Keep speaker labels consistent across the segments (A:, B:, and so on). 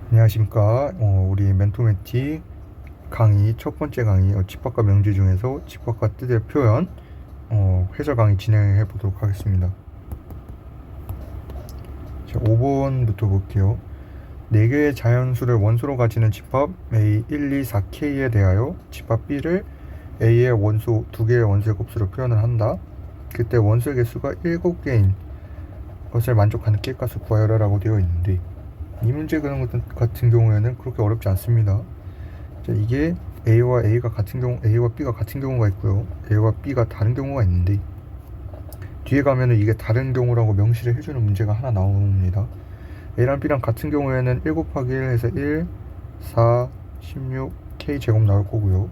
A: 안녕하십니까. 우리 멘토멘티 강의 첫 번째 강의 집합과 명제 중에서 집합과 뜻의 표현 해설 강의 진행해 보도록 하겠습니다. 자, 5번부터 볼게요. 4개의 자연수를 원소로 가지는 집합 A 1, 2, 4K에 대하여 집합 B를 A의 원소 2개의 원소의 곱수로 표현을 한다. 그때 원소의 개수가 7개인 것을 만족하는 K값을 구하여라 라고 되어 있는데, 이 문제 같은 경우에는 그렇게 어렵지 않습니다. 자, 이게 A와 B가 같은 경우가 있고요. A와 B가 다른 경우가 있는데, 뒤에 가면은 이게 다른 경우라고 명시를 해주는 문제가 하나 나옵니다. A랑 B랑 같은 경우에는 1 곱하기 1 해서 1, 4, 16, K 제곱 나올 거고요.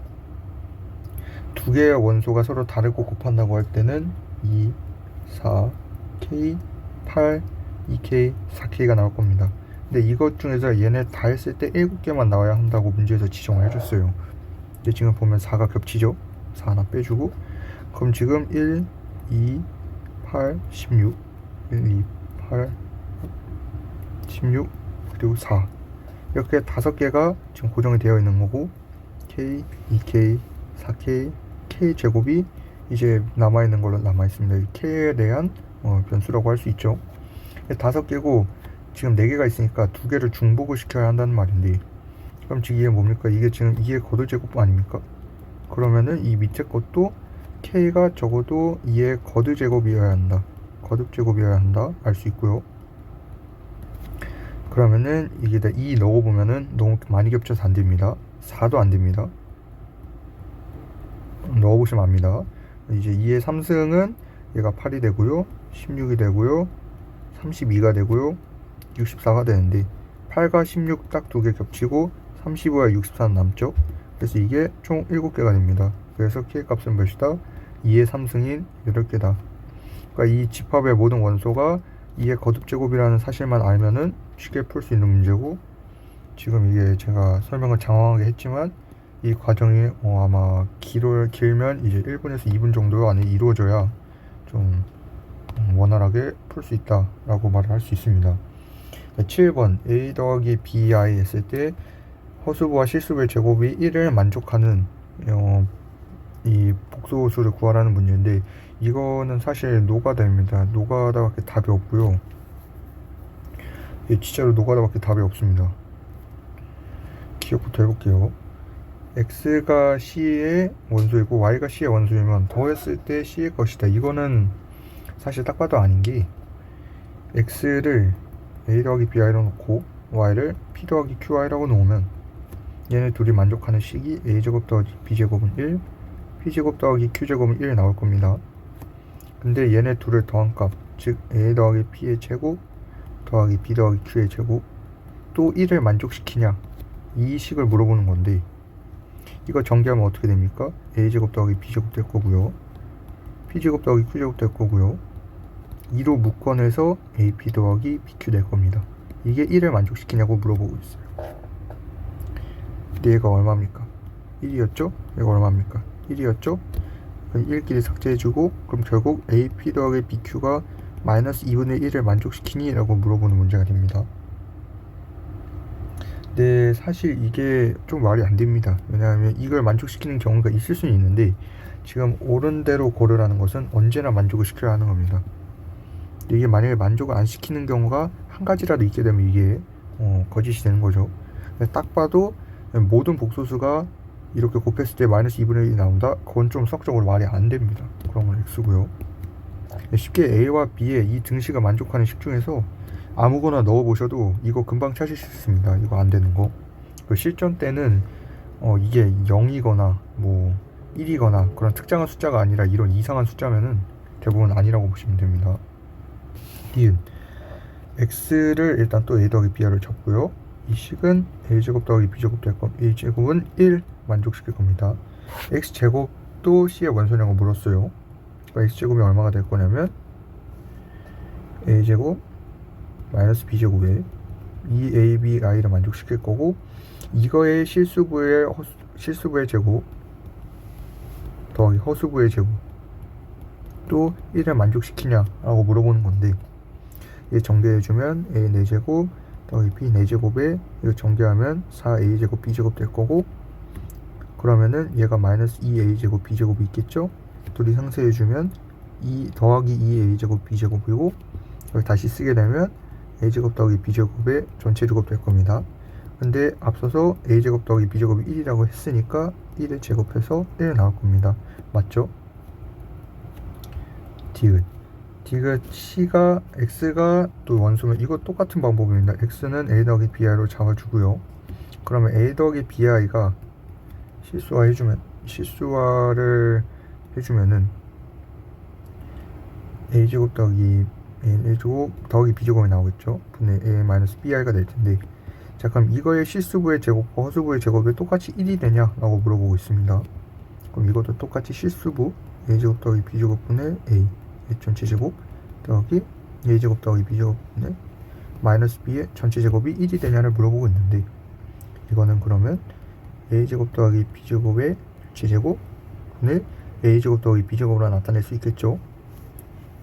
A: 두 개의 원소가 서로 다르고 곱한다고 할 때는 2, 4, K, 8, 2K, 4K가 나올 겁니다. 근데 이것 중에서 얘네 다 했을 때 7개만 나와야 한다고 문제에서 지정을 해줬어요. 근데 지금 보면 4가 겹치죠? 4 하나 빼주고, 그럼 지금 1, 2, 8, 16, 1, 2, 8, 16, 그리고 4, 이렇게 5개가 지금 고정이 되어 있는 거고, K, 2K, 4K, K 제곱이 이제 남아있는 걸로 남아있습니다. K에 대한 변수라고 할 수 있죠. 5개고 지금 4개가 있으니까 2개를 중복을 시켜야 한다는 말인데, 그럼 지금 이게 뭡니까? 이게 지금 2의 거듭제곱 아닙니까? 그러면은 이 밑에 것도 K가 적어도 2의 거듭제곱이어야 한다, 거듭제곱이어야 한다 알 수 있고요. 그러면은 이게 다 2 넣어보면은 너무 많이 겹쳐서 안 됩니다. 4도 안 됩니다. 넣어보시면 압니다. 이제 2의 3승은 얘가 8이 되고요, 16이 되고요, 32가 되고요, 64가 되는데, 8과 16 딱 2개 겹치고 35와 64는 남죠. 그래서 이게 총 7개가 됩니다. 그래서 K값은 몇이다? 2의 3승인 8개다. 그러니까 이 집합의 모든 원소가 2의 거듭제곱이라는 사실만 알면은 쉽게 풀 수 있는 문제고, 지금 이게 제가 설명을 장황하게 했지만 이 과정이 아마 길면 이제 1분에서 2분 정도 안에 이루어져야 좀 원활하게 풀 수 있다 라고 말을 할 수 있습니다. 7번 A 더하기 BI 했을 때 허수부와 실수부의 제곱이 1을 만족하는 이 복소수를 구하라는 문제인데, 이거는 사실 노가다입니다. 노가다밖에 답이 없고요. 진짜로 노가다밖에 답이 없습니다. 기억부터 해볼게요. X가 C의 원소이고 Y가 C의 원소이면 더했을 때 C의 것이다. 이거는 사실 딱 봐도 아닌 게, X를 A 더하기 BI로 놓고 Y를 P 더하기 QI라고 놓으면 얘네 둘이 만족하는 식이 A제곱 더하기 B제곱은 1, P제곱 더하기 Q제곱은 1 나올 겁니다. 근데 얘네 둘을 더한 값, 즉 A 더하기 P의 제곱 더하기 B 더하기 Q의 제곱 또 1을 만족시키냐, 이 식을 물어보는 건데, 이거 전개하면 어떻게 됩니까? A제곱 더하기 B제곱 될 거고요, P제곱 더하기 Q제곱 될 거고요, 2로 묶어내서 AP 더하기 BQ 될 겁니다. 이게 1을 만족시키냐고 물어보고 있어요. 근데 얘가 얼마입니까? 1이었죠? 얘가 얼마입니까? 1이었죠? 1끼리 삭제해주고, 그럼 결국 AP 더하기 BQ가 마이너스 2분의 1을 만족시키니? 라고 물어보는 문제가 됩니다. 근데 사실 이게 좀 말이 안 됩니다. 왜냐하면 이걸 만족시키는 경우가 있을 수는 있는데, 지금 옳은 대로 고르라는 것은 언제나 만족을 시켜야 하는 겁니다. 이게 만약에 만족을 안 시키는 경우가 한 가지라도 있게 되면 이게 거짓이 되는 거죠. 딱 봐도 모든 복소수가 이렇게 곱했을 때 마이너스 2분의 1이 나온다? 그건 좀 수학적으로 말이 안 됩니다. 그러면 X고요. 쉽게 A와 B의 이 등식을 만족하는 식 중에서 아무거나 넣어보셔도 이거 금방 찾을 수 있습니다. 이거 안 되는 거. 실전 때는 이게 0이거나 뭐 1이거나 그런 특정한 숫자가 아니라 이런 이상한 숫자면은 대부분 아니라고 보시면 됩니다. X를 일단 또 A 더하기 B를 잡고요. 이 식은 A제곱 더하기 B제곱 될 겁니다. A제곱은 1 만족시킬 겁니다. X제곱도 C의 원소냐고 물었어요. 그러니까 X제곱이 얼마가 될 거냐면 A제곱 마이너스 B제곱에 2ABI를 만족시킬 거고, 이거의 실수부의 제곱 더하기 허수부의 제곱 또 1을 만족시키냐 라고 물어보는 건데, 얘 정리해주면 A 4제곱 더하기 b 4제곱에 이거 전개하면 4a제곱 b제곱 될 거고, 그러면은 얘가 마이너스 2a제곱 b제곱이 있겠죠. 둘이 상쇄해주면 2 더하기 2a제곱 b제곱이고, 여기 다시 쓰게 되면 a제곱 더하기 b제곱의 전체제곱 될 겁니다. 근데 앞서서 a제곱 더하기 b제곱이 1이라고 했으니까 1을 제곱해서 1 나올 겁니다. 맞죠? 디귿 C가 X가 또 원소면 이거 똑같은 방법입니다. X는 A 더하기 BI로 잡아주고요. 그러면 A 더하기 BI가 실수화를 해주면은 A제곱 더하기 A제곱 더하기 B제곱이 나오겠죠. 분의 A 마이너스 BI가 될 텐데, 자, 그럼 이거의 실수부의 제곱과 허수부의 제곱이 똑같이 1이 되냐라고 물어보고 있습니다. 그럼 이것도 똑같이 실수부 A제곱 더하기 B제곱 분의 A 전체 제곱 더하기 A제곱 더하기 B제곱 분의 마이너스 B의 전체 제곱이 1이 되냐를 물어보고 있는데, 이거는 그러면 A제곱 더하기 B제곱의 전체 제곱 분의 A제곱 더하기 B제곱으로 나타낼 수 있겠죠.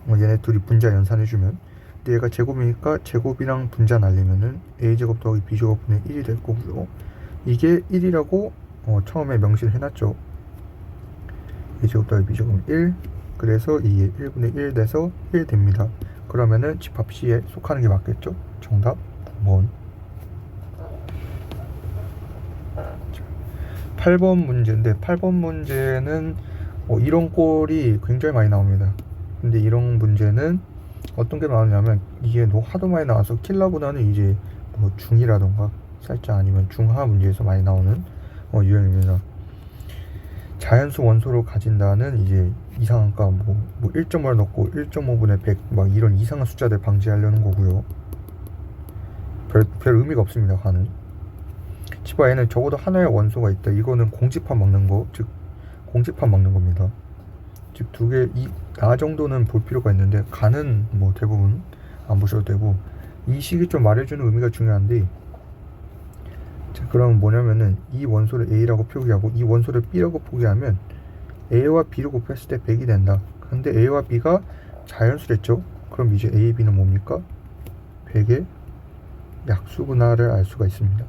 A: 얘네 둘이 분자 연산해주면, 근데 얘가 제곱이니까 제곱이랑 분자 날리면은 A제곱 더하기 B제곱 분의 1이 될 거고요. 이게 1이라고 처음에 명시를 해놨죠. A제곱 더하기 B제곱은 1, 그래서 이게 1분의 1 돼서 1 됩니다. 그러면은 집합 C에 속하는 게 맞겠죠? 정답 9번. 8번 문제인데, 8번 문제는 이런 꼴이 굉장히 많이 나옵니다. 근데 이런 문제는 어떤 게 나오냐면, 이게 하도 많이 나와서 킬러보다는 이제 뭐 중이라던가 살짝 아니면 중하 문제에서 많이 나오는 유형입니다. 자연수 원소로 가진다는 이제 이상한 값, 뭐 1.5를 넣고 1.5분의 100 막 이런 이상한 숫자들 방지하려는 거고요. 별 의미가 없습니다. 가는 집합에는 적어도 하나의 원소가 있다. 이거는 공집합 막는 거, 즉 공집합 막는 겁니다. 즉 두 개, 나 정도는 볼 필요가 있는데 가는 뭐 대부분 안 보셔도 되고, 이 식이 좀 말해주는 의미가 중요한데, 자, 그러면 뭐냐면은 이 원소를 A라고 표기하고 이 원소를 B라고 표기하면 A와 B를 곱했을 때 100이 된다. 근데 A와 B가 자연수랬죠. 그럼 이제 A, B는 뭡니까? 100의 약수구나를 알 수가 있습니다.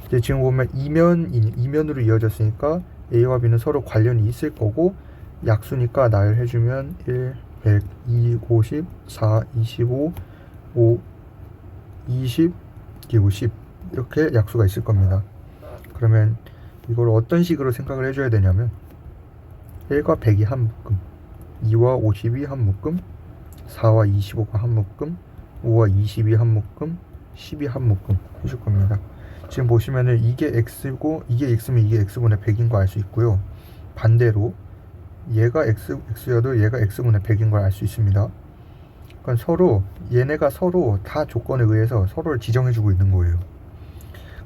A: 이제 지금 보면 이면으로 이어졌으니까 A와 B는 서로 관련이 있을 거고, 약수니까 나열해주면 1, 100, 2, 50, 4, 25, 5, 20, 그리고 10 이렇게 약수가 있을 겁니다. 그러면 이걸 어떤 식으로 생각을 해줘야 되냐면, 1과 100이 한 묶음, 2와 50이 한 묶음, 4와 25가 한 묶음, 5와 20이 한 묶음, 10이 한 묶음 해줄 겁니다. 지금 보시면은 이게 x고 이게 x면 이게 x분의 100인 거 알 수 있고요. 반대로 얘가 x여도 얘가 x분의 100인 걸 알 수 있습니다. 그러니까 얘네가 서로 다 조건에 의해서 서로를 지정해주고 있는 거예요.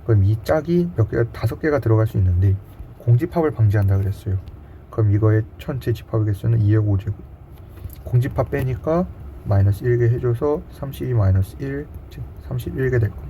A: 그럼 이 짝이 몇 개가 5개가 들어갈 수 있는데 공집합을 방지한다 그랬어요. 그럼 이거의 전체 집합의 개수는 2의 5제곱. 공집합 빼니까 마이너스 1개 해줘서 32 마이너스 1, 즉 31개 될 겁니다.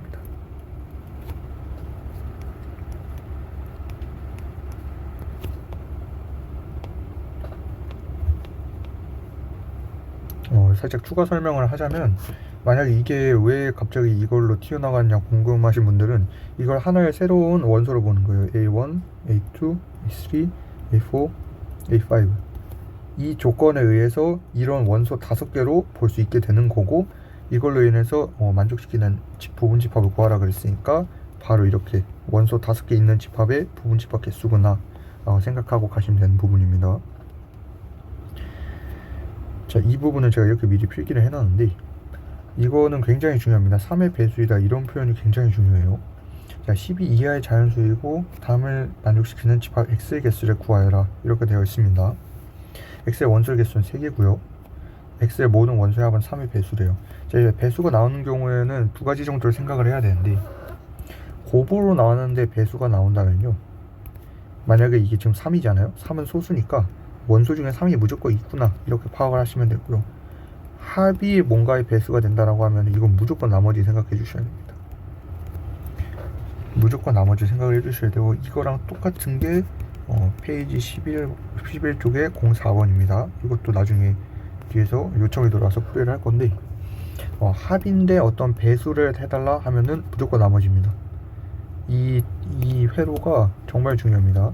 A: 살짝 추가 설명을 하자면, 만약에 이게 왜 갑자기 이걸로 튀어나갔냐 궁금하신 분들은 이걸 하나의 새로운 원소로 보는 거예요. A1, A2, A3, A4, A5. 이 조건에 의해서 이런 원소 5개로 볼 수 있게 되는 거고, 이걸로 인해서 만족시키는 부분 집합을 구하라 그랬으니까 바로 이렇게 원소 5개 있는 집합의 부분 집합 개수구나 생각하고 가시면 되는 부분입니다. 자, 이 부분은 제가 이렇게 미리 필기를 해놨는데, 이거는 굉장히 중요합니다. 3의 배수이다, 이런 표현이 굉장히 중요해요. 자, 12 이하의 자연수이고 다음을 만족시키는 집합 x의 개수를 구하여라, 이렇게 되어 있습니다. x의 원소의 개수는 3개고요 x의 모든 원소의 합은 3의 배수래요. 자, 이제 배수가 나오는 경우에는 두 가지 정도를 생각을 해야 되는데, 곱으로 나왔는데 배수가 나온다면요, 만약에 이게 지금 3이잖아요. 3은 소수니까 원소 중에 3이 무조건 있구나, 이렇게 파악을 하시면 되고요. 합이 뭔가의 배수가 된다라고 하면 이건 무조건 나머지 생각해 주셔야 됩니다. 무조건 나머지 생각을 해 주셔야 되고, 이거랑 똑같은 게 페이지 11쪽에 04번입니다. 이것도 나중에 뒤에서 요청이 들어와서 풀이를 할 건데, 합인데 어떤 배수를 해달라 하면은 무조건 나머지입니다. 이 회로가 정말 중요합니다.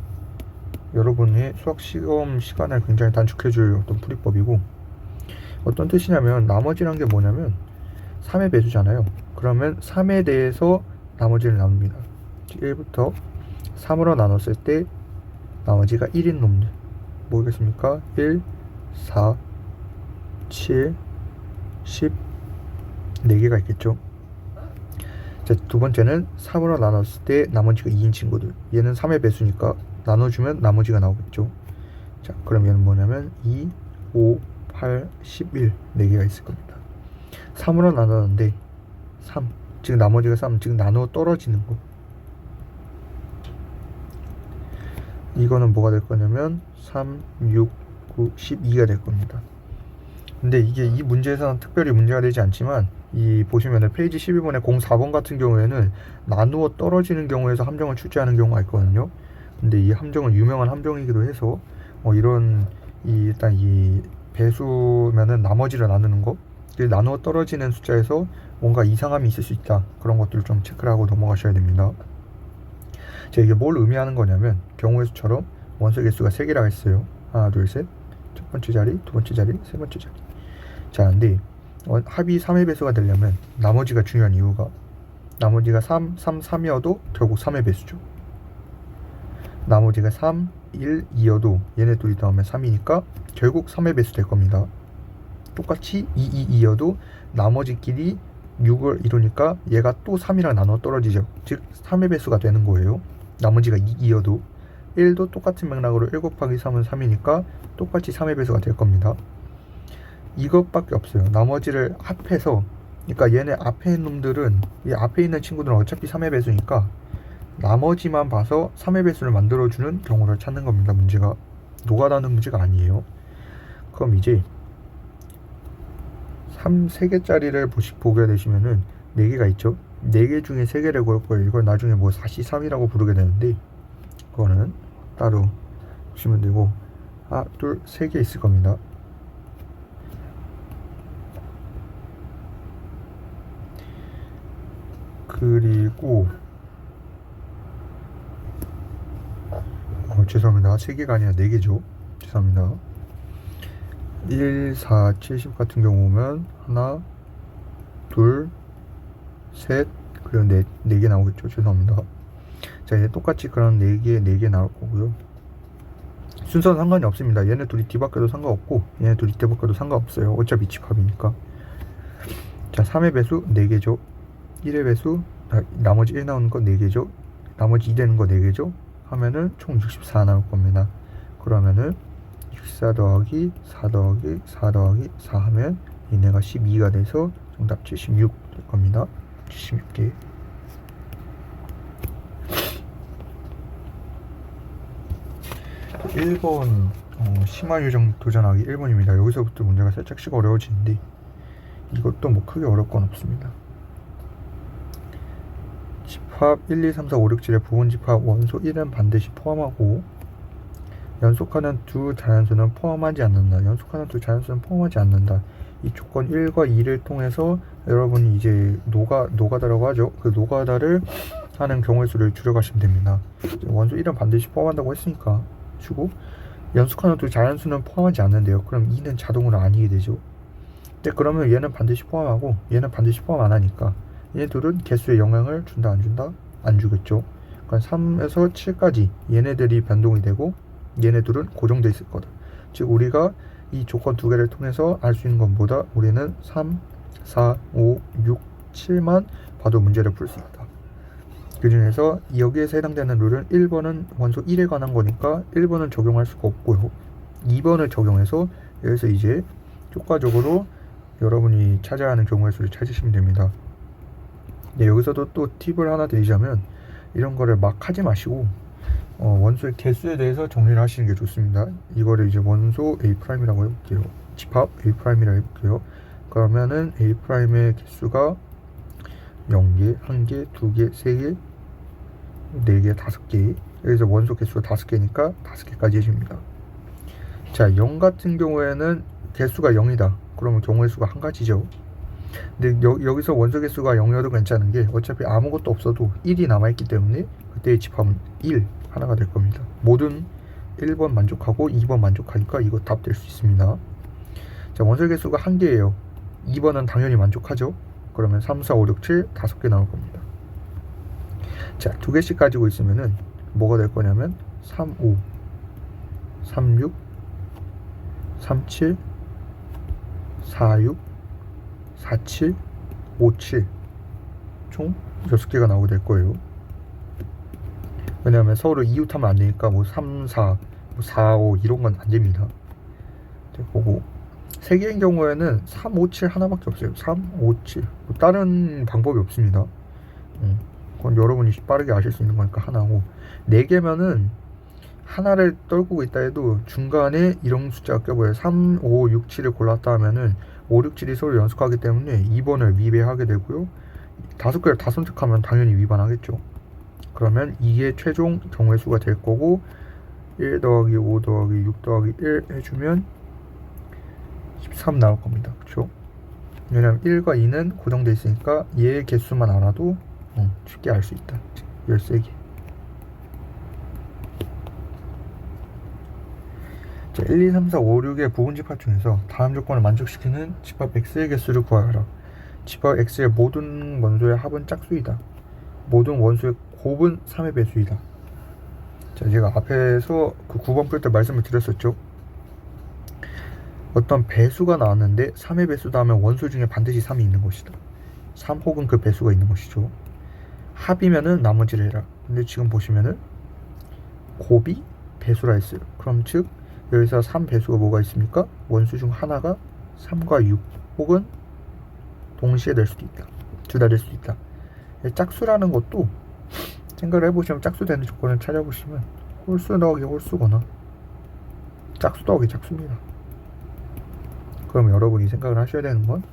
A: 여러분의 수학 시험 시간을 굉장히 단축해줄 어떤 풀이법이고, 어떤 뜻이냐면 나머지란 게 뭐냐면 3의 배수잖아요. 그러면 3에 대해서 나머지를 나눕니다. 1부터 3으로 나눴을 때 나머지가 1인 놈들 뭐겠습니까? 1, 4, 7, 10 4개가 있겠죠. 자, 두 번째는 3으로 나눴을 때 나머지가 2인 친구들, 얘는 3의 배수니까 나눠주면 나머지가 나오겠죠. 자, 그럼 얘는 뭐냐면 2, 5, 8, 11 4개가 있을 겁니다. 3으로 나눴는데 3, 즉 나머지가 3, 즉 나누어 떨어지는 거, 이거는 뭐가 될 거냐면 3, 6, 9, 12가 될 겁니다. 근데 이게 이 문제에서는 특별히 문제가 되지 않지만, 이 보시면은 페이지 12번에 04번 같은 경우에는 나누어 떨어지는 경우에서 함정을 출제하는 경우가 있거든요. 근데 이 함정은 유명한 함정이기도 해서 이런 일단 이 배수면은 나머지를 나누는 거, 나누어 떨어지는 숫자에서 뭔가 이상함이 있을 수 있다, 그런 것들을 좀 체크를 하고 넘어가셔야 됩니다. 자, 이게 뭘 의미하는 거냐면 경우의 수처럼 원소 개수가 3개라고 했어요. 하나, 둘, 셋. 첫 번째 자리, 두 번째 자리, 세 번째 자리. 자, 근데 합이 3의 배수가 되려면 나머지가 중요한 이유가, 나머지가 3, 3, 3이어도 결국 3의 배수죠. 나머지가 3, 1, 2여도 얘네 둘이 더하면 3이니까 결국 3의 배수 될 겁니다. 똑같이 2, 2, 2여도 나머지끼리 6을 이루니까 얘가 또 3이랑 나눠 떨어지죠. 즉 3의 배수가 되는 거예요. 나머지가 2, 2여도 1도 똑같은 맥락으로 1 곱하기 3은 3이니까 똑같이 3의 배수가 될 겁니다. 이것밖에 없어요. 나머지를 합해서, 그러니까 얘네 앞에 있는 놈들은, 이 앞에 있는 친구들은 어차피 3의 배수니까 나머지만 봐서 3의 배수를 만들어주는 경우를 찾는 겁니다. 문제가 노가다는 문제가 아니에요. 그럼 이제 3개짜리를 보게 되시면은 4개가 있죠. 4개 중에 3개를 고를 거예요. 이걸 나중에 뭐 4C3이라고 부르게 되는데, 그거는 따로 보시면 되고, 하나, 둘, 3개 있을 겁니다. 그리고 죄송합니다. 3개가 아니라 4개죠. 죄송합니다. 1, 4, 70 같은 경우면 하나, 둘, 셋, 그리고 4개 나오겠죠. 죄송합니다. 자, 이제 똑같이 그런 4개 나올 거고요. 순서는 상관이 없습니다. 얘네 둘이 뒤바뀌어도 상관없고 얘네 둘이 뒤바뀌어도 상관없어요. 어차피 집합이니까. 자, 3의 배수 4개죠. 1의 배수, 나머지 1 나오는 거 4개죠. 나머지 2 되는 거 4개죠. 하면은 총 64 나올 겁니다. 그러면은 64 더하기 4 더하기 4 더하기 4 하면 얘네가 12가 돼서 정답 76 될 겁니다. 76개. 일 1번 심화유정 도전하기 1번입니다. 여기서부터 문제가 살짝씩 어려워지는데 이것도 뭐 크게 어려울 건 없습니다. 집합 1, 2, 3, 4, 5, 6, 7의 부분집합 원소 1은 반드시 포함하고 연속하는 두 자연수는 포함하지 않는다. 연속하는 두 자연수는 포함하지 않는다. 이 조건 1과 2를 통해서 여러분이 이제 노가다라고 하죠. 그 노가다를 하는 경우의 수를 줄여가시면 됩니다. 원소 1은 반드시 포함한다고 했으니까 주고, 연속하는 두 자연수는 포함하지 않는데요. 그럼 2는 자동으로 아니게 되죠. 근데 그러면 얘는 반드시 포함하고 얘는 반드시 포함 안 하니까 얘네 둘은 개수에 영향을 준다 안 준다? 안 주겠죠. 그러니까 3에서 7까지 얘네들이 변동이 되고 얘네 둘은 고정돼 있을 거다. 즉 우리가 이 조건 두 개를 통해서 알 수 있는 것보다 우리는 3, 4, 5, 6, 7만 봐도 문제를 풀 수 있다. 그 중에서 여기에서 해당되는 룰은 1번은 원소 1에 관한 거니까 1번은 적용할 수가 없고요. 2번을 적용해서 여기서 이제 효과적으로 여러분이 찾아야 하는 경우의 수를 찾으시면 됩니다. 네, 여기서도 또 팁을 하나 드리자면 이런 거를 막 하지 마시고 원소의 개수에 대해서 정리를 하시는 게 좋습니다. 이거를 이제 원소 A'이라고 해볼게요. 집합 A'이라고 해볼게요. 그러면은 A'의 개수가 0개, 1개, 2개, 3개, 4개, 5개. 여기서 원소 개수가 5개니까 5개까지 해줍니다. 자, 0 같은 경우에는 개수가 0이다. 그러면 경우의 수가 한 가지죠. 근데 여기서 원소 개수가 0이어도 괜찮은 게 어차피 아무것도 없어도 1이 남아있기 때문에 그때의 집합은 1 하나가 될 겁니다. 모든 1번 만족하고 2번 만족하니까 이거 답 될 수 있습니다. 자, 원소 개수가 1개예요. 2번은 당연히 만족하죠. 그러면 3, 4, 5, 6, 7 5개 나올 겁니다. 자, 2개씩 가지고 있으면은 뭐가 될 거냐면 3, 5, 3, 6, 3, 7, 4, 6, 4, 7, 5, 7 총 6개가 나오게 될 거예요. 왜냐하면 서로 이웃하면 안 되니까 뭐 3, 4, 뭐 4, 5 이런 건 안 됩니다. 보고 3개인 경우에는 3, 5, 7 하나밖에 없어요. 3, 5, 7 뭐 다른 방법이 없습니다. 그건 여러분이 빠르게 아실 수 있는 거니까 하나고, 4개면은 하나를 떨구고 있다 해도 중간에 이런 숫자가 껴보여요. 3, 5, 6, 7을 골랐다 하면은 5, 6, 7이 서로 연속하기 때문에 2번을 위배하게 되고요. 5개를 다 선택하면 당연히 위반하겠죠. 그러면 이게 최종 경우의 수가 될 거고, 1 더하기 5 더하기 6 더하기 1 해주면 13 나올 겁니다. 그쵸? 왜냐면 1과 2는 고정되어 있으니까 얘의 개수만 알아도 쉽게 알 수 있다. 13개. 자, 1, 2, 3, 4, 5, 6의 부분 집합 중에서 다음 조건을 만족시키는 집합 X의 개수를 구하라. 집합 X의 모든 원소의 합은 짝수이다. 모든 원소의 곱은 3의 배수이다. 자, 제가 앞에서 그 9번 풀 때 말씀을 드렸었죠. 어떤 배수가 나왔는데 3의 배수다 하면 원소 중에 반드시 3이 있는 것이다. 3 혹은 그 배수가 있는 것이죠. 합이면은 나머지를 해라. 근데 지금 보시면은 곱이 배수라 했어요. 그럼 즉 여기서 3 배수가 뭐가 있습니까? 원수 중 하나가 3과 6 혹은 동시에 될 수도 있다. 둘 다 될 수도 있다. 짝수라는 것도 생각을 해보시면 짝수 되는 조건을 찾아보시면 홀수 더하기 홀수거나 짝수 더하기 짝수입니다. 그럼 여러분이 생각을 하셔야 되는 건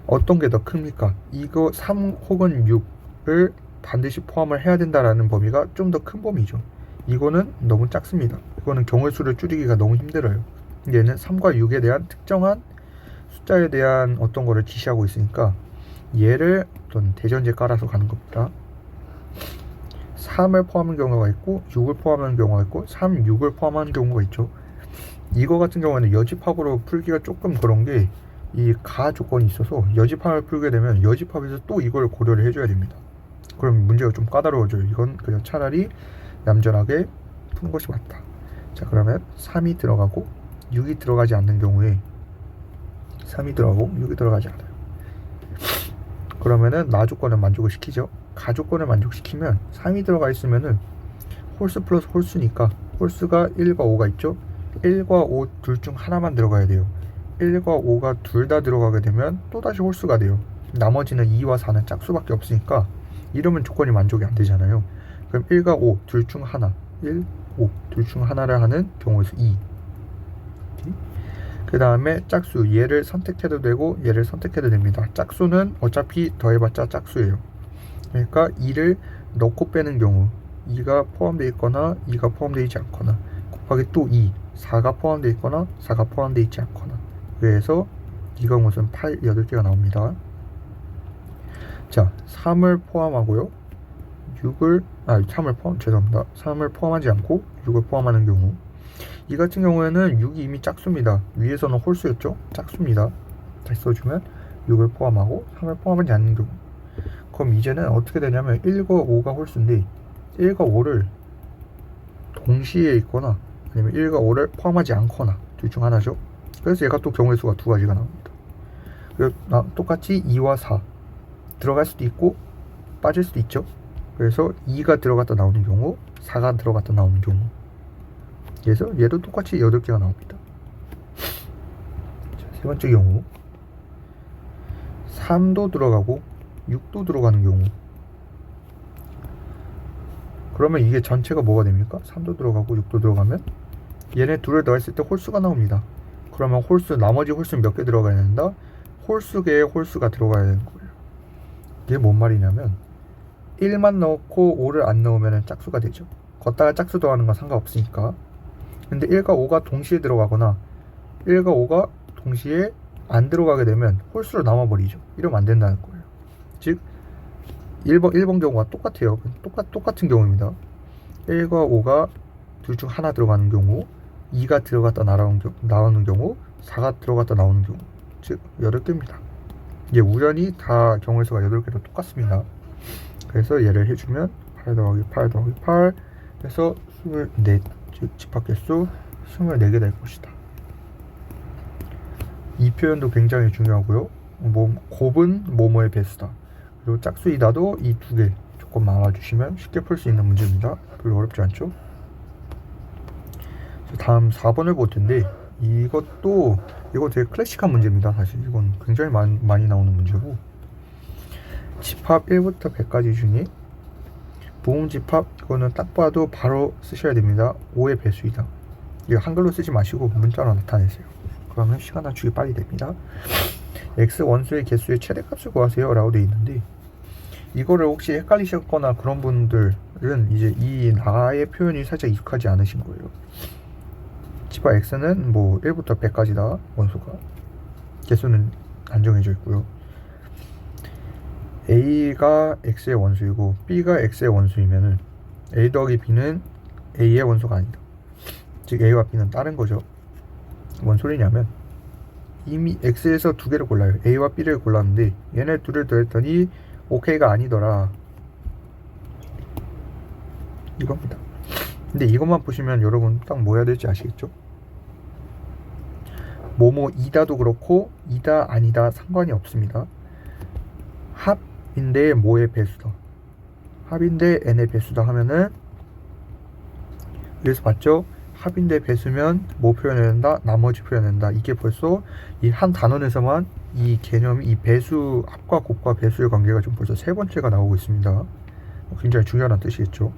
A: 어떤 게 더 큽니까? 이거 3 혹은 6을 반드시 포함을 해야 된다라는 범위가 좀 더 큰 범위죠. 이거는 너무 작습니다. 이거는 경우의 수를 줄이기가 너무 힘들어요. 얘는 3과 6에 대한 특정한 숫자에 대한 어떤 거를 지시하고 있으니까 얘를 어떤 대전제 깔아서 가는 겁니다. 3을 포함하는 경우가 있고 6을 포함하는 경우가 있고 3, 6을 포함하는 경우가 있죠. 이거 같은 경우에는 여집합으로 풀기가 조금 그런 게 이 가 조건이 있어서 여집합을 풀게 되면 여집합에서 또 이걸 고려를 해줘야 됩니다. 그럼 문제가 좀 까다로워져요. 이건 그냥 차라리 얌전하게 푸는 것이 맞다. 자, 그러면 3이 들어가고 6이 들어가지 않는 경우에 3이 들어가고 6이 들어가지 않아요. 그러면은 나 조건을 만족을 시키죠. 가 조건을 만족시키면 3이 들어가 있으면은 홀수 플러스 홀수니까 홀수가 1과 5가 있죠. 1과 5 둘 중 하나만 들어가야 돼요. 1과 5가 둘 다 들어가게 되면 또다시 홀수가 돼요. 나머지는 2와 4는 짝수밖에 없으니까 이러면 조건이 만족이 안 되잖아요. 그럼 1과 5 둘 중 하나, 1, 5 둘 중 하나를 하는 경우에서 2. 그 다음에 짝수, 얘를 선택해도 되고 얘를 선택해도 됩니다. 짝수는 어차피 더해봤자 짝수예요. 그러니까 2를 넣고 빼는 경우 2가 포함되어 있거나 2가 포함되어 있지 않거나 곱하기 또 2, 4가 포함되어 있거나 4가 포함되어 있지 않거나, 그래서 이 경우는 8개가 나옵니다. 자, 3을 포함하고요 3을 포함하지 않고 6을 포함하는 경우, 이 같은 경우에는 6이 이미 짝수입니다. 위에서는 홀수였죠. 짝수입니다. 다시 써주면 6을 포함하고 3을 포함하지 않는 경우, 그럼 이제는 어떻게 되냐면 1과 5가 홀수인데 1과 5를 동시에 있거나 아니면 1과 5를 포함하지 않거나 둘 중 하나죠. 그래서 얘가 또 경우의 수가 두 가지가 나옵니다. 그리고 똑같이 2와 4 들어갈 수도 있고 빠질 수도 있죠. 그래서 2가 들어갔다 나오는 경우, 4가 들어갔다 나오는 경우, 그래서 얘도 똑같이 8개가 나옵니다. 자, 세 번째 경우 3도 들어가고 6도 들어가는 경우, 그러면 이게 전체가 뭐가 됩니까? 3도 들어가고 6도 들어가면 얘네 둘을 더했을 때 홀수가 나옵니다. 그러면 홀수, 나머지 홀수는 몇 개 들어가야 된다? 홀수계의 홀수가 들어가야 되는 거예요. 이게 뭔 말이냐면 1만 넣고 5를 안 넣으면 짝수가 되죠. 걷다가 짝수 더하는 건 상관없으니까. 근데 1과 5가 동시에 들어가거나 1과 5가 동시에 안 들어가게 되면 홀수로 남아버리죠. 이러면 안 된다는 거예요. 즉 1번 경우가 똑같아요. 똑같은 경우입니다. 1과 5가 둘 중 하나 들어가는 경우, 2가 들어갔다 나오는 경우, 4가 들어갔다 나오는 경우, 즉 8개입니다. 이게 우연히 다 경우의 수가 8개로 똑같습니다. 그래서 얘를 해주면 8 더하기 8 더하기 8 해서 24, 즉 집합 개수 24개 될 것이다. 이 표현도 굉장히 중요하고요. 곱은 뭐뭐의 배수다. 그리고 짝수이다도 이 두 개 조금 알아주시면 쉽게 풀 수 있는 문제입니다. 별로 어렵지 않죠? 다음 4번을 볼 텐데 이거 되게 클래식한 문제입니다. 사실 이건 굉장히 많이 나오는 문제고, 집합 1부터 100까지 중에 부음집합, 이거는 딱 봐도 바로 쓰셔야 됩니다. 5의 배수이다. 이거 한글로 쓰지 마시고 문자로 나타내세요. 그러면 시간 단축이 빨리 됩니다. x 원소의 개수의 최대값을 구하세요 라고 되어 있는데, 이거를 혹시 헷갈리셨거나 그런 분들은 이제 이 나의 표현이 살짝 익숙하지 않으신 거예요. 집합 x는 뭐 1부터 100까지다. 원소가 개수는 안정해져 있고요. a가 x의 원소이고 b가 x의 원소이면은 a 더하기 b는 a의 원소가 아니다. 즉 a와 b는 다른 거죠. 뭔 소리냐면 이미 x에서 두 개를 골라요. a와 b를 골랐는데 얘네 둘을 더했더니 ok가 아니더라, 이겁니다. 근데 이것만 보시면 여러분 딱 뭐 해야 될지 아시겠죠? 뭐뭐 이다도 그렇고 이다 아니다 상관이 없습니다. 합인데 뭐의 배수다, 합인데 n의 배수다 하면은, 그래서 봤죠? 합인데 배수면 뭐 표현해야 된다? 나머지 표현해야 된다. 이게 벌써 이 한 단원에서만 이 개념이, 이 배수, 합과 곱과 배수의 관계가 좀 벌써 세 번째가 나오고 있습니다. 굉장히 중요한 뜻이겠죠.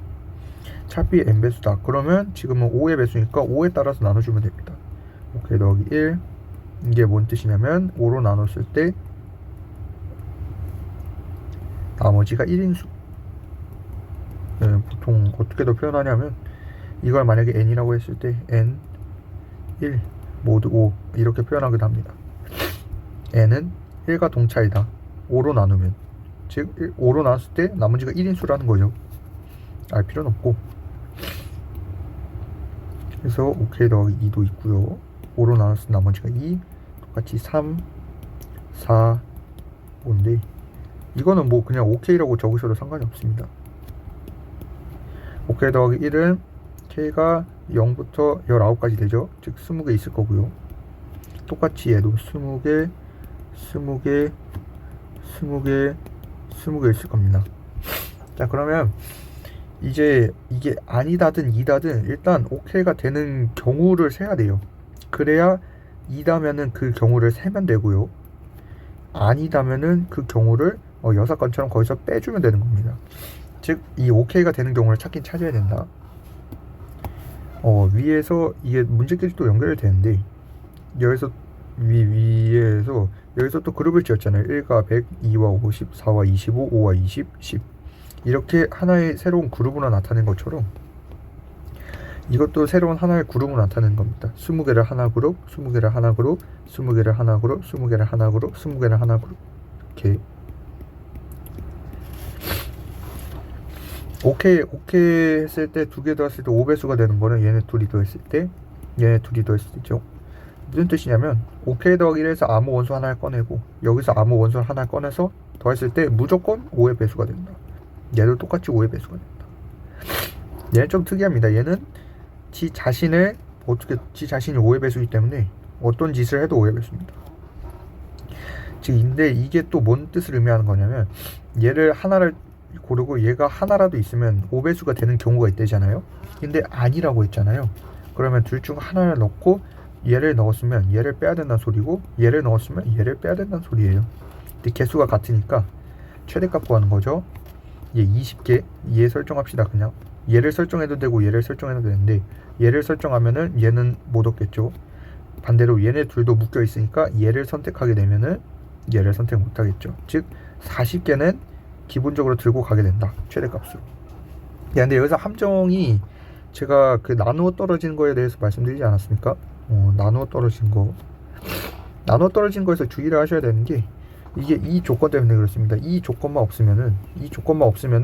A: 차비 n 배수다. 그러면 지금은 5의 배수니까 5에 따라서 나눠주면 됩니다. 오케이 더하기 1. 이게 뭔 뜻이냐면 5로 나눴을 때 나머지가 1인수. 보통 어떻게 더 표현하냐면 이걸 만약에 n이라고 했을 때 n, 1, 모두 5 이렇게 표현하기도 합니다. n은 1과 동차이다. 5로 나누면, 즉 5로 나눴을 때 나머지가 1인수라는 거죠. 알 필요는 없고. 그래서 오케이 더하기 2도 있고요. 5로 나눴을 때 나머지가 2, 똑같이 3, 4, 5인데 이거는 뭐 그냥 ok라고 적으셔도 상관이 없습니다. 오케이 더하기 1은 k가 0부터 19까지 되죠. 즉 20개 있을 거고요. 똑같이 얘도 20개, 20개, 20개, 20개 있을 겁니다. 자, 그러면 이제 이게 아니다든 이다든 일단 ok가 되는 경우를 세야 돼요. 그래야 이다면은 그 경우를 세면 되고요. 아니다면은 그 경우를 여사건처럼 거기서 빼주면 되는 겁니다. 즉 이 ok가 되는 경우를 찾긴 찾아야 된다. 위에서 이게 문제끼리 또 연결이 되는데, 여기서 위에서 여기서 또 그룹을 지었잖아요. 1과 100, 2와 50, 4와 25, 5와 20, 10 이렇게 하나의 새로운 그룹으로 나타낸 것처럼 이것도 새로운 하나의 그룹으로 나타낸 겁니다. 20개를 하나 그룹, 20개를 하나 그룹, 20개를 하나 그룹, 20개를 하나 그룹, 20개를 하나 그룹. 이렇게 오케이 했을 때 두 개 더했을 때 5배수가 되는 거는 얘네 둘이 더했을 때죠. 무슨 뜻이냐면 오케이 더하기 1에서 아무 원소 하나를 꺼내고 여기서 아무 원소 하나를 꺼내서 더했을 때 무조건 5의 배수가 된다. 얘도 똑같이 5의 배수가 된다. 얘는 좀 특이합니다. 얘는 지 자신이 5의 배수이기 때문에 어떤 짓을 해도 5의 배수입니다. 근데 이게 또 뭔 뜻을 의미하는 거냐면, 얘를 하나를 고르고 얘가 하나라도 있으면 5배수가 되는 경우가 있대잖아요. 근데 아니라고 했잖아요. 그러면 둘 중 하나를 넣고 얘를 넣었으면 얘를 빼야 된다는 소리고, 얘를 넣었으면 얘를 빼야 된다는 소리예요. 근데 개수가 같으니까 최대값 구하는 거죠. 얘 20개, 얘 설정합시다. 그냥 얘를 설정해도 되고 얘를 설정해도 되는데, 얘를 설정하면은 얘는 못 얻겠죠. 반대로 얘네 둘도 묶여 있으니까 얘를 선택하게 되면은 얘를 선택 못 하겠죠. 즉 40개는 기본적으로 들고 가게 된다. 최대값으로. 근데 여기서 함정이, 제가 그 나누어 떨어지는 거에 대해서 말씀드리지 않았습니까? 나누어 떨어지는 거. 나눠 떨어진 거에서 주의를 하셔야 되는 게 이게 이 조건 때문에 그렇습니다. 이 조건만 없으면은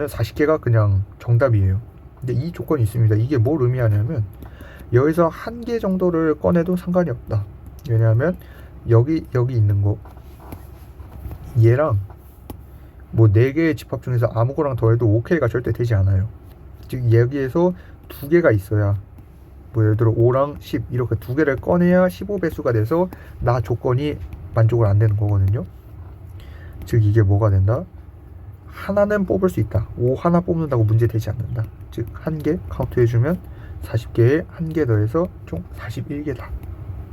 A: 40개가 그냥 정답이에요. 근데 이 조건이 있습니다. 이게 뭘 의미하냐면 여기서 한 개 정도를 꺼내도 상관이 없다. 왜냐하면 여기 있는 거 얘랑 뭐 4개의 집합 중에서 아무거랑 더해도 OK가 절대 되지 않아요. 즉 여기에서 2개가 있어야 뭐 예를 들어 5랑 10 이렇게 2개를 꺼내야 15배수가 돼서 나 조건이 만족을 안 되는 거거든요. 즉 이게 뭐가 된다? 하나는 뽑을 수 있다. 5 하나 뽑는다고 문제 되지 않는다. 즉 한 개 카운트 해주면 40개에 한 개 더해서 총 41개다.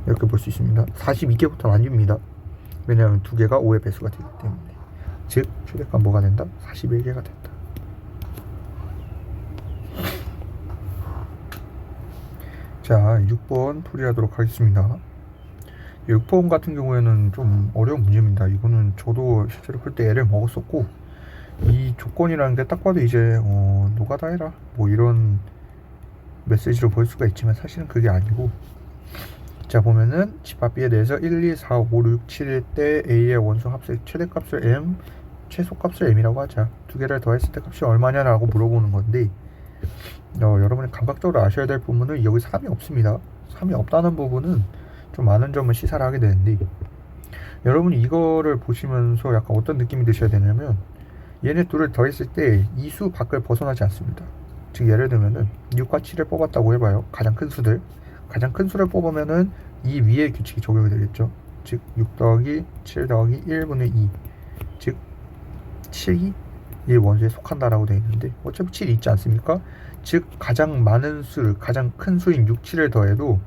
A: 이렇게 볼 수 있습니다. 42개부터는 아닙니다. 왜냐하면 2개가 5의 배수가 되기 때문에. 즉 최대값 뭐가 된다? 41개가 된다. 자 6번 풀이하도록 하겠습니다. 6번 같은 경우에는 좀 어려운 문제입니다. 이거는 저도 실제로 풀 때 애를 먹었었고 이 조건이라는 게 딱 봐도 이제 노가다 해라 뭐 이런 메시지로 볼 수가 있지만 사실은 그게 아니고, 자 보면은 집합 B에 대해서 1, 2, 4, 5, 6, 7일 때 A의 원소 합의 최대값을 M, 최소값을 M이라고 하자. 두 개를 더했을 때 값이 얼마냐라고 물어보는 건데 여러분이 감각적으로 아셔야 될 부분은 여기 3이 없습니다. 3이 없다는 부분은 좀 많은 점을 시사를 하게 되는데, 여러분이 이거를 보시면서 약간 어떤 느낌이 드셔야 되냐면 얘네 둘을 더했을 때 이 수 밖을 벗어나지 않습니다. 즉 예를 들면은 6과 7을 뽑았다고 해봐요. 가장 큰 수를 뽑으면은 이 위의 규칙이 적용이 되겠죠. 즉 6 더하기 7 더하기 1분의 2, 즉 7이 이 원소에 속한다라고 되어 있는데 어차피 7이 있지 않습니까? 즉 가장 많은 수, 가장 큰 수인 6, 7을 더해도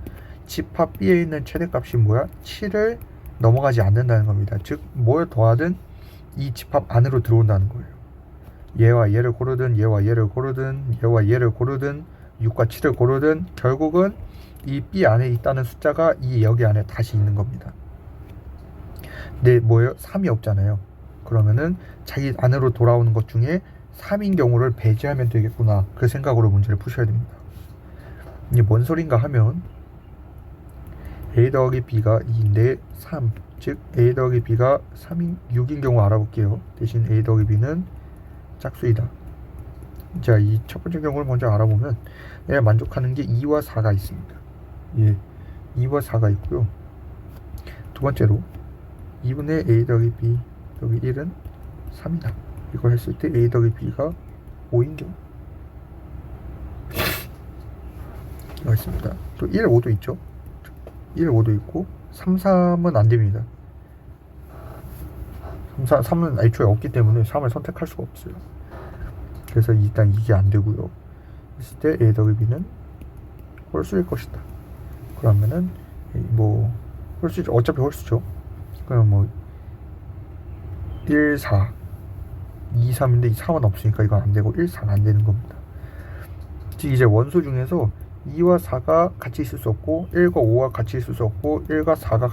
A: 집합 B에 있는 최대값이 뭐야? 7을 넘어가지 않는다는 겁니다. 즉 뭘 더하든 이 집합 안으로 들어온다는 거예요. 얘와 얘를 고르든 얘와 얘를 고르든 얘와 얘를 고르든 6과 7을 고르든 결국은 이 B 안에 있다는 숫자가 이 여기 안에 다시 있는 겁니다. 근데 뭐예요? 3이 없잖아요. 그러면은 자기 안으로 돌아오는 것 중에 3인 경우를 배제하면 되겠구나, 그 생각으로 문제를 푸셔야 됩니다. 이게 뭔 소린가 하면 A 더하기 B가 2인데 3, 즉 A 더하기 B가 6인 경우 알아볼게요. 대신 A 더하기 B는 짝수이다. 자, 이 첫 번째 경우를 먼저 알아보면 얘가 만족하는 게 2와 4가 있습니다. 예, 2와 4가 있고요. 두 번째로 2분의 A 더하기 B 더하기 1은 3이다. 이걸 했을 때 A 더하기 B가 5인 경우 이거 있습니다. 또 1, 5도 있죠. 1, 5도 있고 3, 3은 안 됩니다. 3은 애초에 없기 때문에 3을 선택할 수가 없어요. 그래서 일단 이게 안 되고요. 했을 때 A 더하기 B는 홀수일 것이다. 그러면은 뭐 홀수, 어차피 홀수죠. 그럼 뭐 1, 4, 2, 3인데 이 3은 없으니까 이건 안 되고 1, 4는 안 되는 겁니다. 즉 이제 원소 중에서 2와 4가 같이 있을 수 없고 1과 5가 같이 있을 수 없고 1과 4가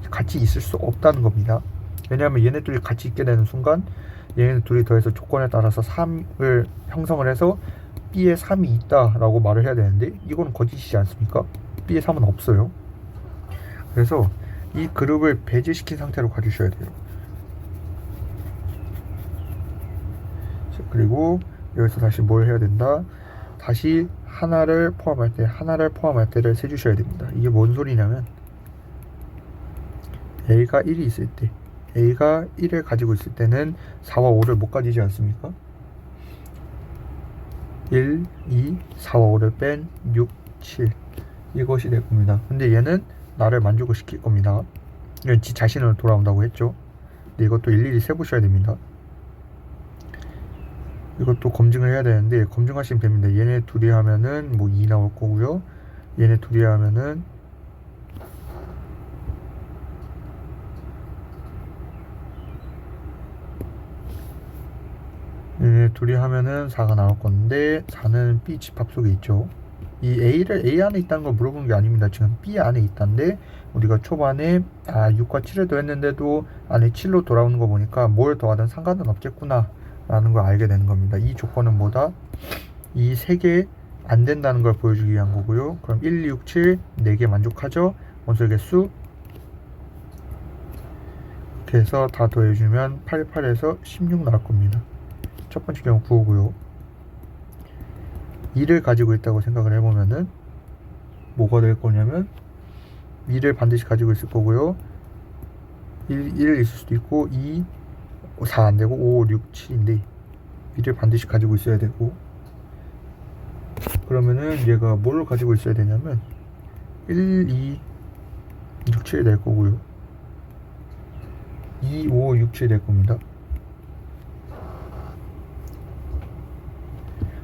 A: 같이 있을 수 없다는 겁니다. 왜냐하면 얘네 둘이 같이 있게 되는 순간 얘네 둘이 더해서 조건에 따라서 3을 형성을 해서 B에 3이 있다라고 말을 해야 되는데 이건 거짓이지 않습니까? B에 3은 없어요. 그래서 이 그룹을 배제시킨 상태로 가주셔야 돼요. 그리고 여기서 다시 뭘 해야 된다? 다시 하나를 포함할 때를 세주셔야 됩니다. 이게 뭔 소리냐면 A가 1이 있을 때, A가 1을 가지고 있을 때는 4와 5를 못 가지지 않습니까? 1, 2, 4와 5를 뺀 6, 7 이것이 될 겁니다. 근데 얘는 나를 만족을 시킬 겁니다. 얘는 지 자신으로 돌아온다고 했죠. 근데 이것도 일일이 세보셔야 됩니다. 이것도 검증을 해야 되는데 검증하시면 됩니다. 얘네 둘이 하면은 뭐 2 나올 거고요. 얘네 둘이 하면은 얘네 둘이 하면은 4가 나올 건데 4는 B 집합 속에 있죠. 이 A를 A 안에 있다는 걸 물어보는 게 아닙니다. 지금 B 안에 있다는데 우리가 초반에 6과 7을 더했는데도 안에 7로 돌아오는 거 보니까 뭘 더하든 상관은 없겠구나 라는 걸 알게 되는 겁니다. 이 조건은 뭐다? 이 3개 안 된다는 걸 보여주기 위한 거고요. 그럼 1, 2, 6, 7 4개 만족하죠? 원소의 개수 이렇게 해서 다 더해주면 88에서 16 나올 겁니다. 첫 번째 경우 9고요. 2를 가지고 있다고 생각을 해보면은 뭐가 될 거냐면 2를 반드시 가지고 있을 거고요. 1 있을 수도 있고 2, 4 안 되고 5, 6, 7인데 2를 반드시 가지고 있어야 되고, 그러면은 얘가 뭘 가지고 있어야 되냐면 1, 2, 6, 7이 될 거고요. 2, 5, 6, 7이 될 겁니다.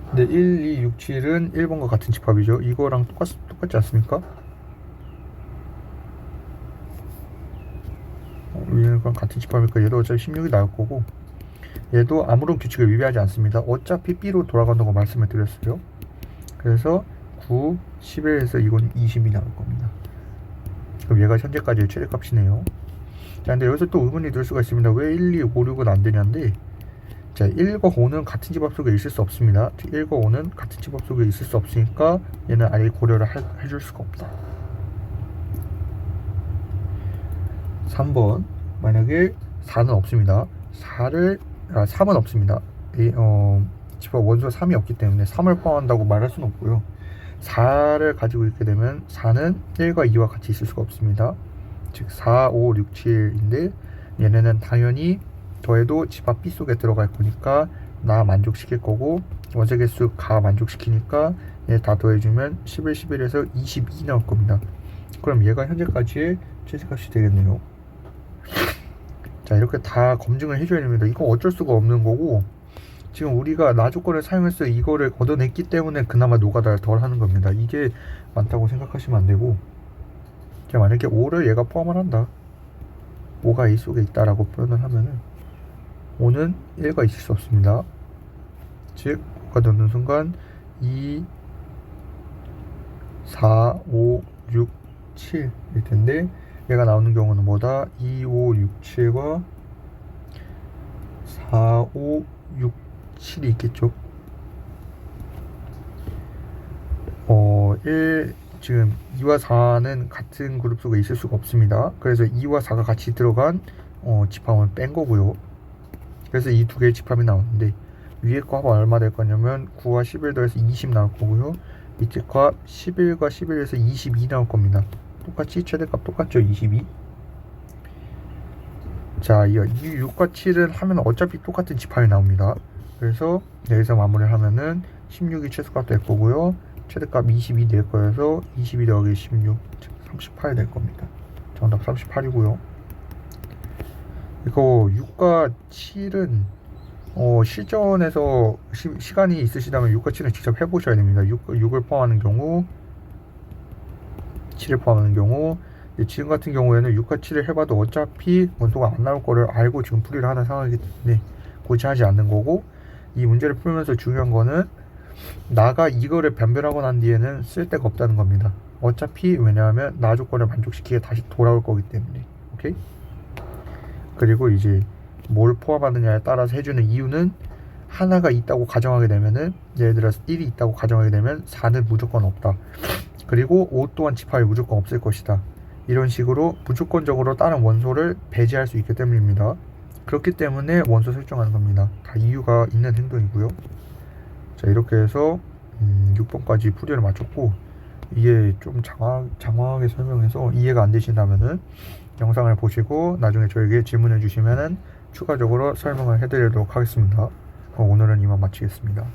A: 근데 1, 2, 6, 7은 1번과 같은 집합이죠. 이거랑 똑같지 않습니까? 얘랑 같은 집합이니까 얘도 어차피 16이 나올 거고, 얘도 아무런 규칙을 위배하지 않습니다. 어차피 B로 돌아간다고 말씀을 드렸어요. 그래서 9, 11에서 이건 20이 나올 겁니다. 그럼 얘가 현재까지의 최대값이네요. 자, 근데 여기서 또 의문이 들 수가 있습니다. 왜 1, 2, 5, 6은 안 되냐인데, 자, 1과 5는 같은 집합 속에 있을 수 없습니다. 1과 5는 같은 집합 속에 있을 수 없으니까 얘는 아예 고려를 해줄 수가 없다. 3번, 만약에 4는 없습니다. 3은 없습니다. 집합 원소 3이 없기 때문에 3을 포함한다고 말할 수는 없고요. 4를 가지고 있게 되면 4는 1과 2와 같이 있을 수가 없습니다. 즉 4, 5, 6, 7인데 얘네는 당연히 더해도 집합 B 속에 들어갈 거니까 나 만족시킬 거고, 원소 개수 가 만족시키니까 얘 다 더해주면 11, 11에서 22 나올 겁니다. 그럼 얘가 현재까지의 최대값이 되겠네요. 자, 이렇게 다 검증을 해줘야 됩니다. 이건 어쩔 수가 없는 거고, 지금 우리가 나 조건을 사용해서 이거를 얻어냈기 때문에 그나마 노가다를 덜 하는 겁니다. 이게 많다고 생각하시면 안 되고, 자, 만약에 5를 얘가 포함을 한다, 5가 A 속에 있다라고 표현을 하면은 5는 1과 있을 수 없습니다. 즉 5가 넣는 순간 2, 4, 5, 6, 7일 텐데, 얘가 나오는 경우는 뭐다? 2, 5, 6, 7과 4, 5, 6, 7이 있겠죠. 지금 2와 4는 같은 그룹 속에 있을 수가 없습니다. 그래서 2와 4가 같이 들어간 집합을 뺀 거고요. 그래서 이 두 개의 집합이 나오는데, 위에 거 합은 얼마 될 거냐면 9와 11 더해서 20 나올 거고요. 밑에 거 11과 11에서 22 나올 겁니다. 똑같이 최대값 똑같죠, 22. 자, 이 6과 7은 하면 어차피 똑같은 집합이 나옵니다. 그래서 여기서 마무리를 하면은 16이 최소값 될 거고요. 최대값 22 될 거여서 22 더하기 16, 즉 38이 될 겁니다. 정답 38이고요. 이거 6과 7은 실전에서 시간이 있으시다면 6과 7은 직접 해보셔야 됩니다. 6을 포함하는 경우, 7을 포함하는 경우, 지금 같은 경우에는 6과 7을 해봐도 어차피 원소가 안 나올 거를 알고 지금 풀이를 하는 상황이기 때문에 고치하지 않는 거고, 이 문제를 풀면서 중요한 거는 나가 이거를 변별하고 난 뒤에는 쓸데가 없다는 겁니다. 어차피 왜냐하면 나 조건을 만족시키게 다시 돌아올 거기 때문에. 오케이? 그리고 이제 뭘 포함하느냐에 따라서 해주는 이유는, 하나가 있다고 가정하게 되면은, 예를 들어서 1이 있다고 가정하게 되면 4는 무조건 없다. 그리고 5 또한 집합이 무조건 없을 것이다. 이런 식으로 무조건적으로 다른 원소를 배제할 수 있기 때문입니다. 그렇기 때문에 원소 설정하는 겁니다. 다 이유가 있는 행동이고요. 자, 이렇게 해서 6번까지 풀이를 마쳤고, 이게 좀 장황하게 설명해서 이해가 안 되신다면은 영상을 보시고 나중에 저에게 질문해 주시면은 추가적으로 설명을 해드리도록 하겠습니다. 오늘은 이만 마치겠습니다.